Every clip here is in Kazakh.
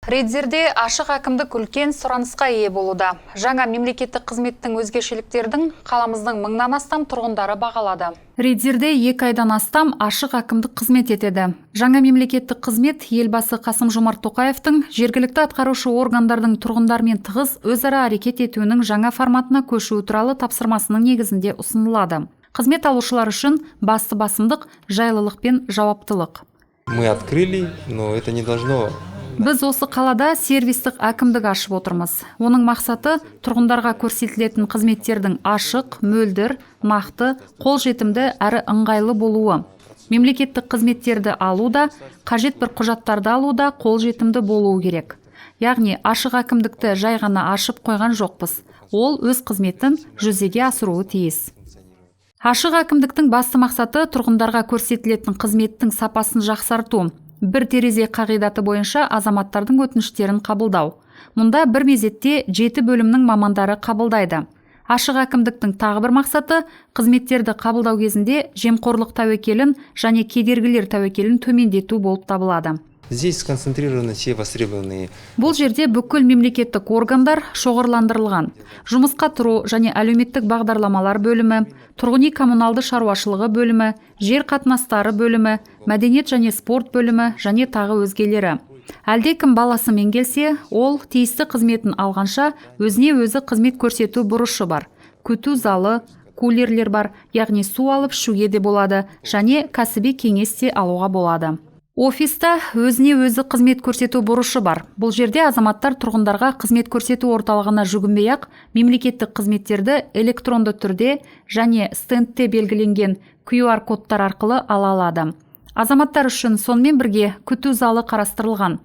Рейдерде ашық әкімдік үлкен сұранысқа ие болуда. Жаңа мемлекеттік қызметтің өзгешеліктердің қаламыздың 1000-нан астам тұрғындары бағалады. Рейдерде 2 айдан астам ашық әкімдік қызмет етеді. Жаңа мемлекеттік қызмет елбасы Қасым-Жомарт Тоқаевтың жергілікті атқарушы органдардың тұрғындармен тығыз өзара әрекет етуінің жаңа форматына көшуі туралы тапсырмасының негізінде ұсынылады. Қызмет алушылар үшін басты басымдық жайлылық пен жауаптылық. Мы открыли, но это не должно. Біз осы қалада сервистік әкімдік ашып отырмыз. Оның мақсаты тұрғындарға көрсетілетін қызметтердің ашық, мөлдір, нақты, қолжетімді әрі ыңғайлы болуы. Мемлекеттік қызметтерді алуда, қажет бір құжаттарды алуда қолжетімді болуы керек. Яғни ашық әкімдікті жай ғана ашып қойған жоқпыз. Ол өз қызметін жүзеге асыруы тиіс. Ашық әкімдіктің басты мақсаты тұрғындарға көрсетілетін қызметтің сапасын жақсарту. Бір терезе қағидаты бойынша азаматтардың өтініштерін қабылдау. Мұнда бір мезетте 7 бөлімнің мамандары қабылдайды. Ашық әкімдіктің тағы бір мақсаты қызметтерді қабылдау кезінде жемқорлық тәуекелін және кедергілер тәуекелін төмендету болып табылады. Здесь сконцентрированы все востребованные. Бұл жерде бүкіл мемлекеттік органдар шоғырландырылған. Жұмысқа тұру және әлеуметтік бағдарламалар бөлімі, тұрғын үй коммуналды шаруашылығы бөлімі, жер қатынастары бөлімі, мәдениет және спорт бөлімі және тағы өзгелері. Әлдекім баласымен келсе, ол тиісті қызметін алғанша өзіне өзі қызмет көрсету бұрышы бар. Күту залы, кулерлер бар, яғни су алып ішуге де болады және кәсіби кеңес те алуға болады. Офиста өзіне өзі қызмет көрсету бұрышы бар. Бұл жерде азаматтар тұрғындарға қызмет көрсету орталығына жүгінбей-ақ мемлекеттік қызметтерді электронды түрде және стендте белгіленген QR кодтар арқылы ала алады. Азаматтар үшін сонымен бірге күту залы қарастырылған.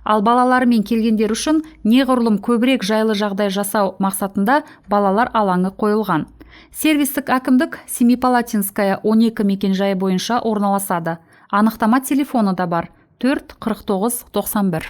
Ал балаларымен келгендер үшін неғұрлым көбірек жайлы жағдай жасау мақсатында балалар алаңы қойылған. Сервистік әкімдік Семипалатинская 12 мекенжайы бойынша орналасады. Анықтама телефоны да бар: 4 49 91.